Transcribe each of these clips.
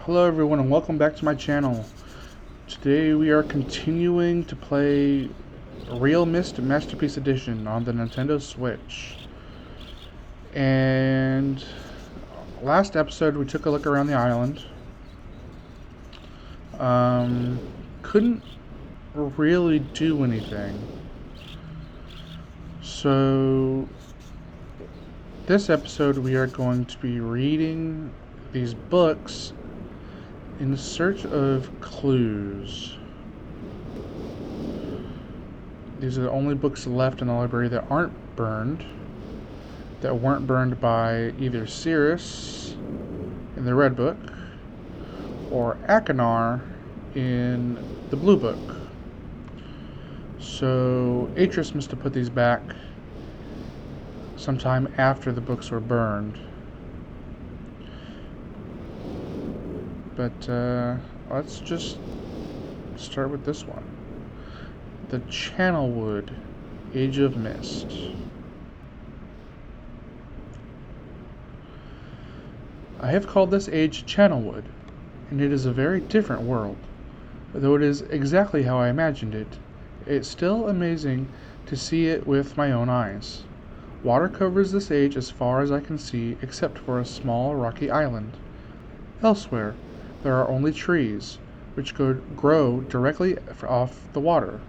Hello everyone and welcome back to my channel. Today we are continuing to play RealMyst Masterpiece Edition on the Nintendo Switch. And last episode we took a look around the island. Couldn't really do anything. So this episode we are going to be reading these books in search of clues. These are the only books left in the library that aren't burned, that weren't burned by either Cirrus in the Red Book or Akinar in the Blue Book. So Atris must have put these back sometime after the books were burned. But let's just start with this one. The Channelwood, Age of Mist. I have called this age Channelwood, and it is a very different world. Though it is exactly how I imagined it, it's still amazing to see it with my own eyes. Water covers this age as far as I can see, except for a small rocky island. Elsewhere, there are only trees, which grow directly out of the water.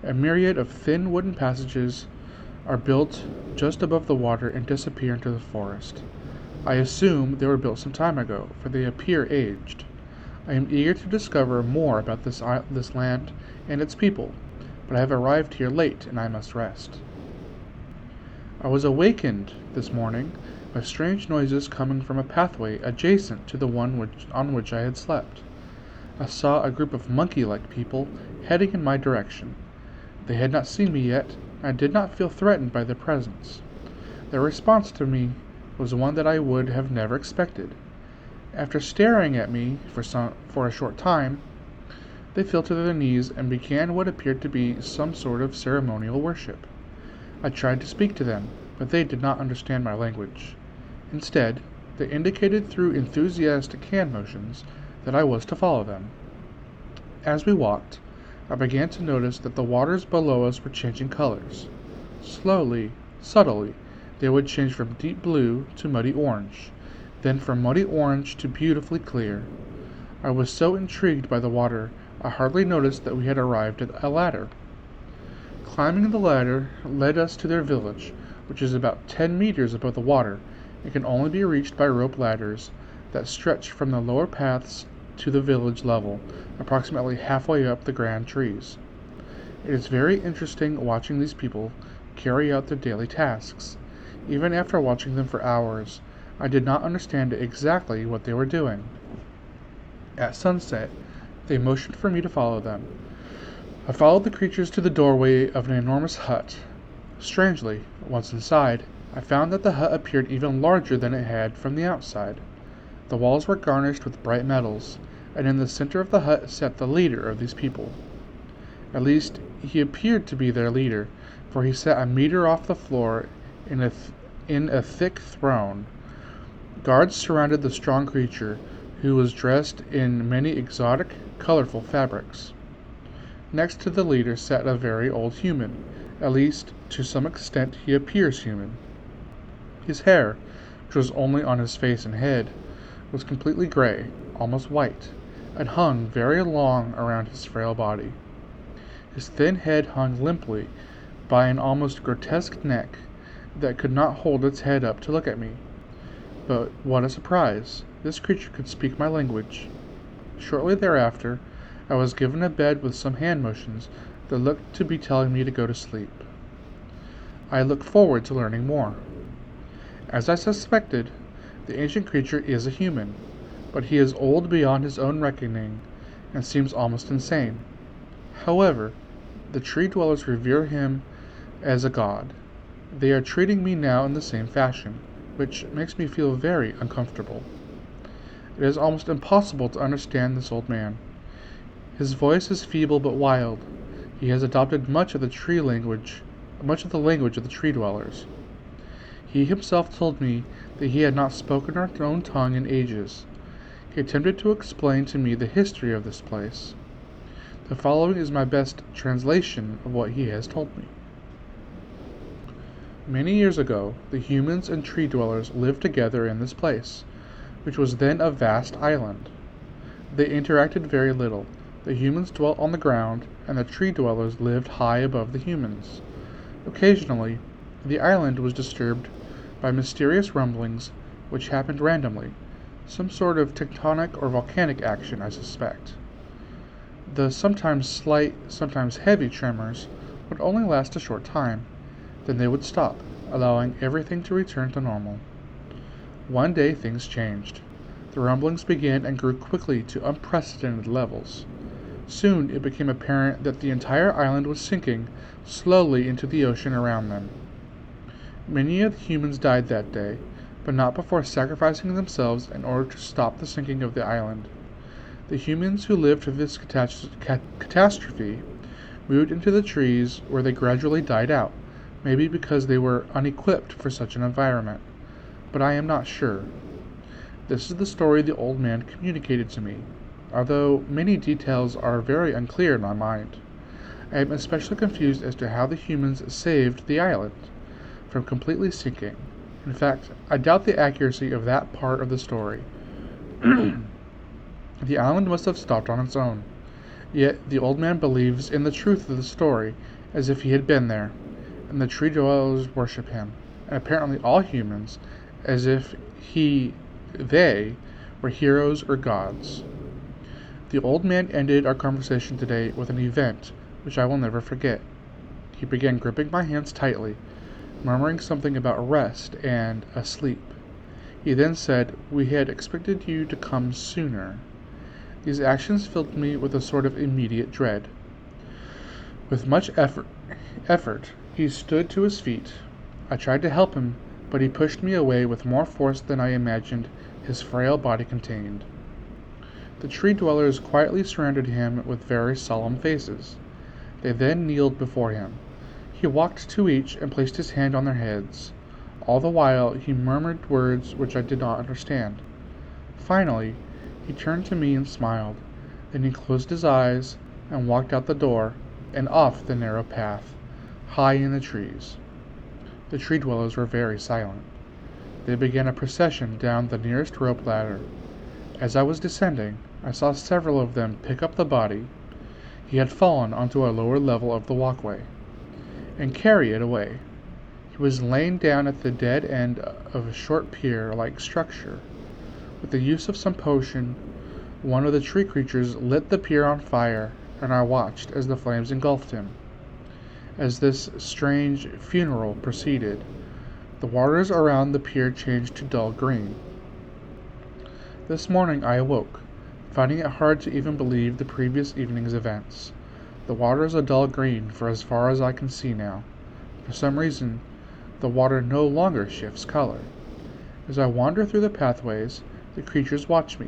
A myriad of thin wooden passages are built just above the water and disappear into the forest. I assume they were built some time ago, for they appear aged. I am eager to discover more about this land and its people, but I have arrived here late and I must rest. I was awakened this morning by strange noises coming from a pathway adjacent to the one on which I had slept. I saw a group of monkey-like people heading in my direction. They had not seen me yet, and I did not feel threatened by their presence. Their response to me was one that I would have never expected. After staring at me for a short time, they fell to their knees and began what appeared to be some sort of ceremonial worship. I tried to speak to them, but they did not understand my language. Instead, they indicated through enthusiastic hand motions that I was to follow them. As we walked, I began to notice that the waters below us were changing colors. Slowly, subtly, they would change from deep blue to muddy orange, then from muddy orange to beautifully clear. I was so intrigued by the water, I hardly noticed that we had arrived at a ladder. Climbing the ladder led us to their village, which is about 10 meters above the water, and can only be reached by rope ladders that stretch from the lower paths to the village level, approximately halfway up the grand trees. It is very interesting watching these people carry out their daily tasks. Even after watching them for hours, I did not understand exactly what they were doing. At sunset, they motioned for me to follow them. I followed the creatures to the doorway of an enormous hut. Strangely, once inside, I found that the hut appeared even larger than it had from the outside. The walls were garnished with bright metals, and in the center of the hut sat the leader of these people. At least, he appeared to be their leader, for he sat a meter off the floor in a thick throne. Guards surrounded the strong creature, who was dressed in many exotic, colorful fabrics. Next to the leader sat a very old human. At least, to some extent, he appears human. His hair, which was only on his face and head, was completely gray, almost white, and hung very long around his frail body. His thin head hung limply by an almost grotesque neck that could not hold its head up to look at me. But what a surprise! This creature could speak my language. Shortly thereafter, I was given a bed with some hand motions that looked to be telling me to go to sleep. I look forward to learning more. As I suspected, the ancient creature is a human, but he is old beyond his own reckoning and seems almost insane. However, the tree dwellers revere him as a god. They are treating me now in the same fashion, which makes me feel very uncomfortable. It is almost impossible to understand this old man. His voice is feeble but wild. He has adopted much of the language of the tree dwellers. He himself told me that he had not spoken our own tongue in ages. He attempted to explain to me the history of this place. The following is my best translation of what he has told me. Many years ago, the humans and tree dwellers lived together in this place, which was then a vast island. They interacted very little. The humans dwelt on the ground, and the tree dwellers lived high above the humans. Occasionally, the island was disturbed by mysterious rumblings which happened randomly, some sort of tectonic or volcanic action, I suspect. The sometimes slight, sometimes heavy tremors would only last a short time. Then they would stop, allowing everything to return to normal. One day things changed. The rumblings began and grew quickly to unprecedented levels. Soon it became apparent that the entire island was sinking slowly into the ocean around them. Many of the humans died that day, but not before sacrificing themselves in order to stop the sinking of the island. The humans who lived through this catastrophe moved into the trees, where they gradually died out, maybe because they were unequipped for such an environment, but I am not sure. This is the story the old man communicated to me, although many details are very unclear in my mind. I am especially confused as to how the humans saved the island from completely sinking. In fact, I doubt the accuracy of that part of the story. The island must have stopped on its own. Yet the old man believes in the truth of the story as if he had been there, and the tree dwellers worship him, and apparently all humans, as if they were heroes or gods. The old man ended our conversation today with an event which I will never forget. He began gripping my hands tightly, murmuring something about rest and asleep. He then said, "We had expected you to come sooner." These actions filled me with a sort of immediate dread. With much effort, he stood to his feet. I tried to help him, but he pushed me away with more force than I imagined his frail body contained. The tree dwellers quietly surrounded him with very solemn faces. They then kneeled before him. He walked to each and placed his hand on their heads. All the while he murmured words which I did not understand. Finally, he turned to me and smiled. Then he closed his eyes and walked out the door and off the narrow path, high in the trees. The tree dwellers were very silent. They began a procession down the nearest rope ladder. As I was descending, I saw several of them pick up the body. He had fallen onto a lower level of the walkway, and carry it away. He was laying down at the dead end of a short pier-like structure. With the use of some potion, one of the tree creatures lit the pier on fire, and I watched as the flames engulfed him. As this strange funeral proceeded, the waters around the pier changed to dull green. This morning I awoke, finding it hard to even believe the previous evening's events. The water is a dull green for as far as I can see now. For some reason, the water no longer shifts color. As I wander through the pathways, the creatures watch me,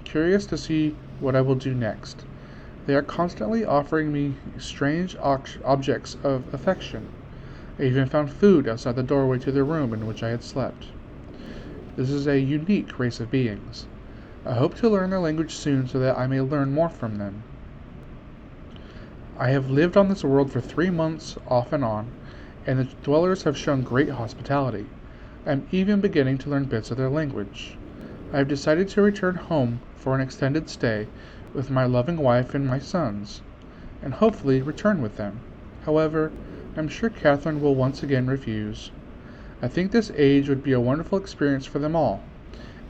curious to see what I will do next. They are constantly offering me strange objects of affection. I even found food outside the doorway to the room in which I had slept. This is a unique race of beings. I hope to learn their language soon so that I may learn more from them. I have lived on this world for 3 months off and on, and the dwellers have shown great hospitality. I am even beginning to learn bits of their language. I have decided to return home for an extended stay with my loving wife and my sons, and hopefully return with them. However, I'm sure Catherine will once again refuse. I think this age would be a wonderful experience for them all,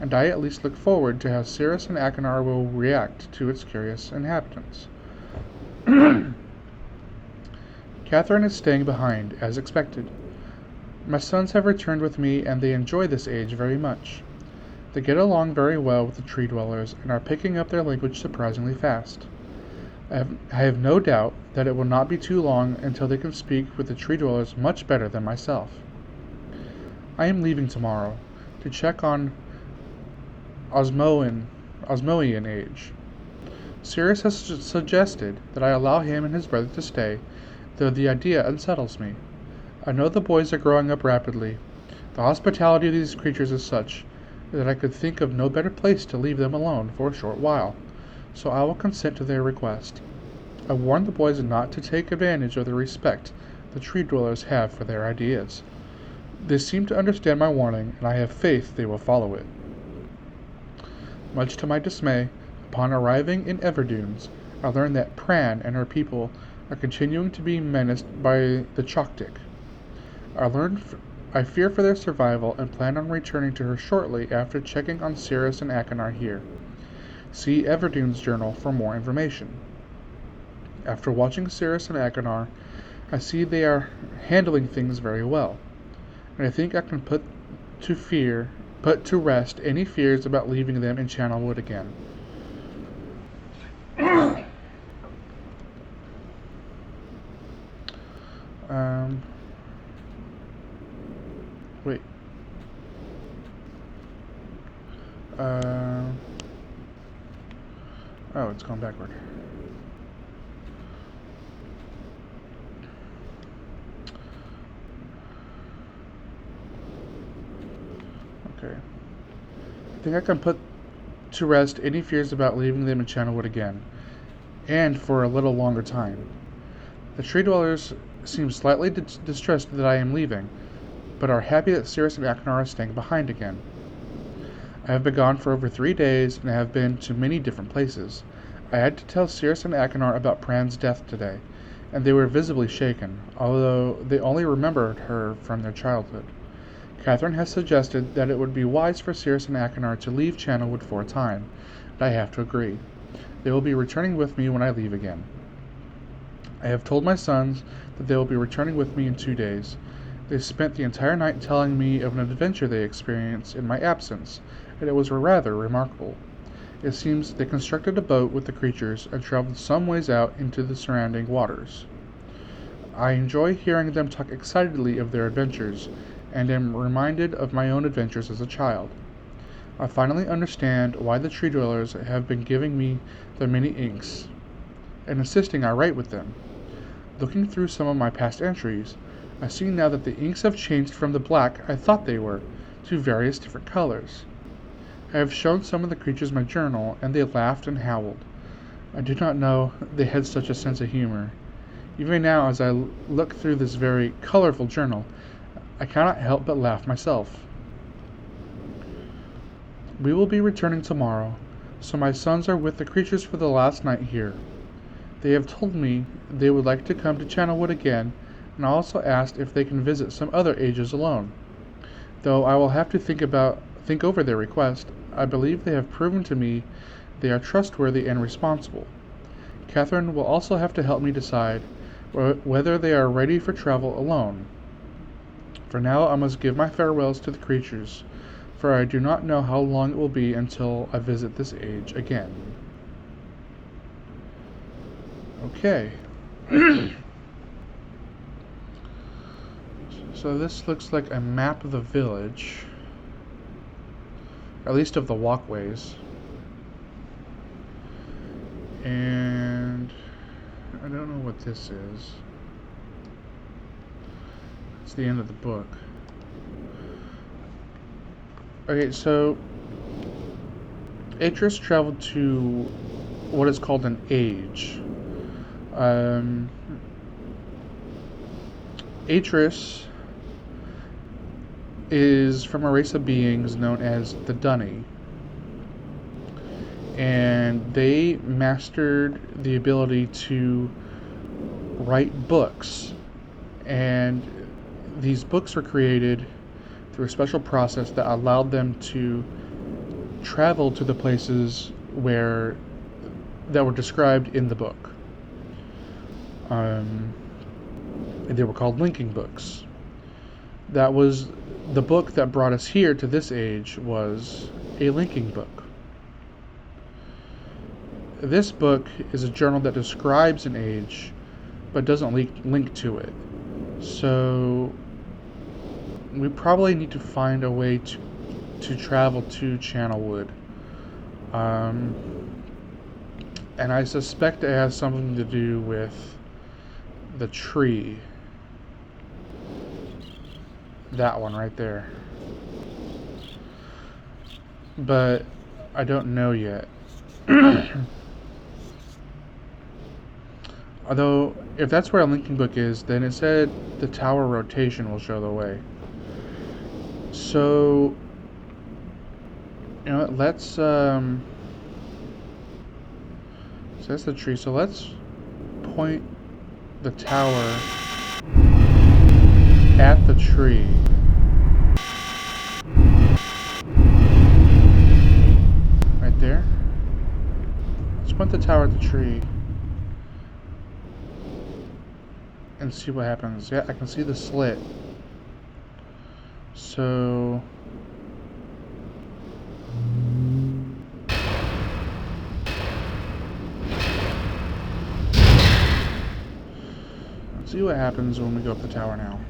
and I at least look forward to how Cirrus and Achenar will react to its curious inhabitants. Catherine is staying behind, as expected. My sons have returned with me, and they enjoy this age very much. They get along very well with the tree dwellers and are picking up their language surprisingly fast. I have no doubt that it will not be too long until they can speak with the tree dwellers much better than myself. I am leaving tomorrow to check on Osmoian age. Cirrus has suggested that I allow him and his brother to stay, though the idea unsettles me. I know the boys are growing up rapidly. The hospitality of these creatures is such that I could think of no better place to leave them alone for a short while, so I will consent to their request. I warned the boys not to take advantage of the respect the tree dwellers have for their ideas. They seem to understand my warning, and I have faith they will follow it. Much to my dismay, upon arriving in Everdunes, I learned that Pran and her people are continuing to be menaced by the Choctic. I fear for their survival and plan on returning to her shortly after checking on Cirrus and Achenar here. See Everdune's journal for more information. After watching Cirrus and Achenar, I see they are handling things very well, and I think I can put to rest any fears about leaving them in Channelwood again. Wait. Oh, it's gone backward. Okay. I think I can put to rest any fears about leaving them in Channelwood again, and for a little longer time. The tree dwellers seem slightly distressed that I am leaving, but are happy that Cirrus and Achenar are staying behind again. I have been gone for over 3 days, and have been to many different places. I had to tell Cirrus and Achenar about Pran's death today, and they were visibly shaken, although they only remembered her from their childhood. Catherine has suggested that it would be wise for Cirrus and Achenar to leave Channelwood for a time, and I have to agree. They will be returning with me when I leave again. I have told my sons that they will be returning with me in 2 days. They spent the entire night telling me of an adventure they experienced in my absence, and it was rather remarkable. It seems they constructed a boat with the creatures and traveled some ways out into the surrounding waters. I enjoy hearing them talk excitedly of their adventures, and am reminded of my own adventures as a child. I finally understand why the tree dwellers have been giving me their many inks, and insisting I write with them. Looking through some of my past entries, I see now that the inks have changed from the black I thought they were, to various different colors. I have shown some of the creatures my journal, and they laughed and howled. I did not know they had such a sense of humor. Even now, as I look through this very colorful journal, I cannot help but laugh myself. We will be returning tomorrow, so my sons are with the creatures for the last night here. They have told me they would like to come to Channelwood again, and also asked if they can visit some other ages alone. Though I will have to think over their request, I believe they have proven to me they are trustworthy and responsible. Catherine will also have to help me decide whether they are ready for travel alone. For now, I must give my farewells to the creatures, for I do not know how long it will be until I visit this age again. Okay. So this looks like a map of the village, at least of the walkways. And I don't know what this is. It's the end of the book. Okay, so Atreus traveled to what is called an age. Atreus is from a race of beings known as the Dunny, and they mastered the ability to write books, and these books were created through a special process that allowed them to travel to the places that were described in the book. They were called linking books. That was the book that brought us here to this age, was a linking book. This book is a journal that describes an age, but doesn't link to it. So we probably need to find a way to travel to Channelwood. And I suspect it has something to do with the tree. That one right there. but I don't know yet. Although, if that's where a linking book is, then it said the tower rotation will show the way. So, you know what, let's, so that's the tree, so let's point the tower at the tree. Right there. Let's point the tower at the tree and see what happens. Yeah, I can see the slit. So let's see what happens when we go up the tower now.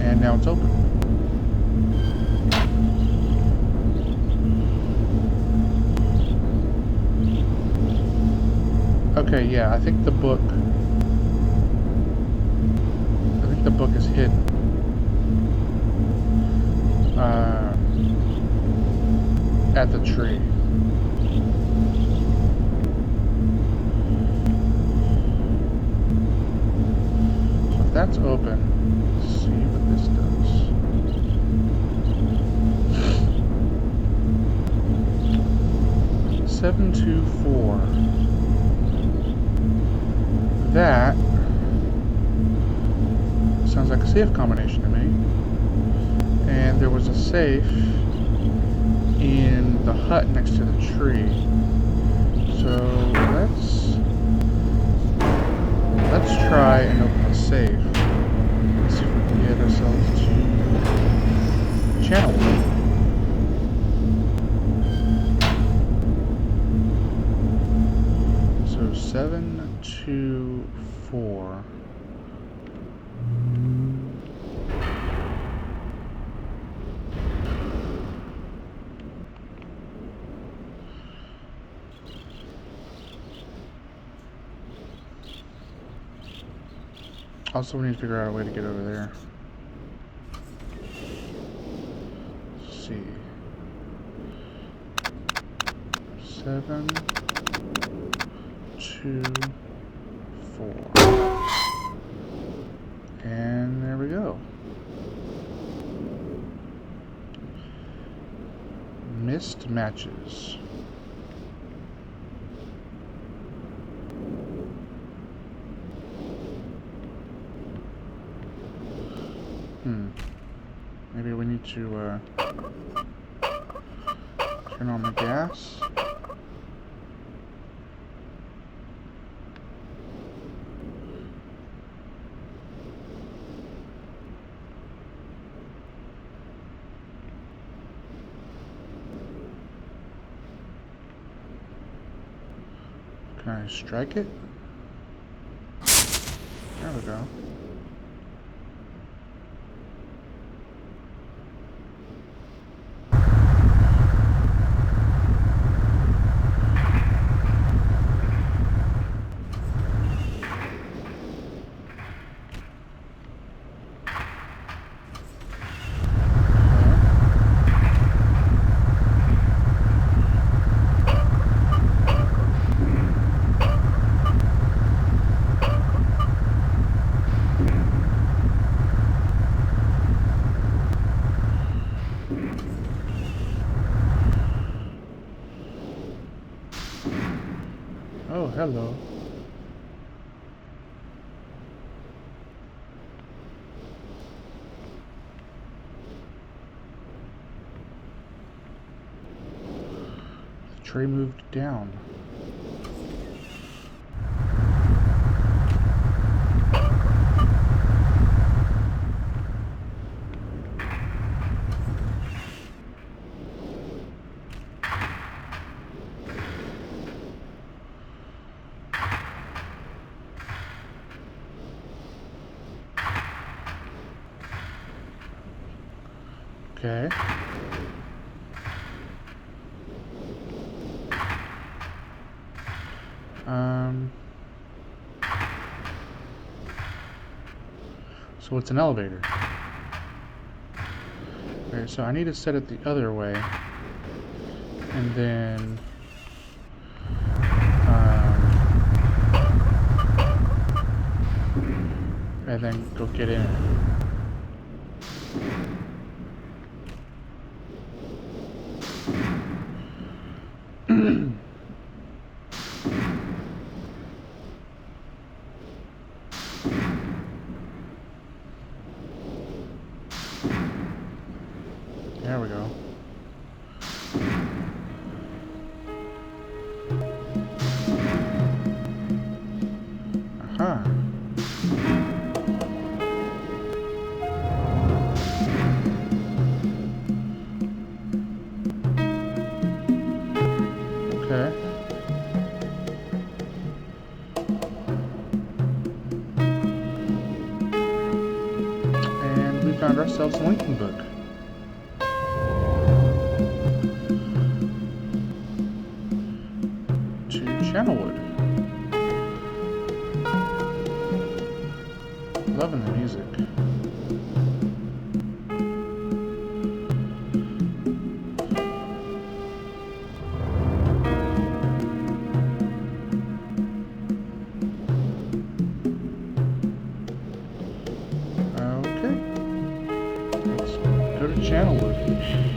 And now it's open. Okay, yeah, I think the book is hidden. At the tree. So if that's open, let's see what this does. 724. That sounds like a safe combination to me. And there was a safe in the hut next to the tree. So let's try and open the safe. Let's see if we can get ourselves to Channelwood. So 724. Also, we need to figure out a way to get over there. Let's see. 7, 2, 4. And there we go. Missed matches. Maybe we need to turn on the gas. Can I strike it? There we go. Oh, hello. The tray moved down. Okay. So it's an elevator. Okay, so I need to set it the other way. And then... and then go get in it. There we go. Aha. Okay. And we found ourselves a linking book. To Channelwood. Loving the music. Okay. Let's go to Channelwood.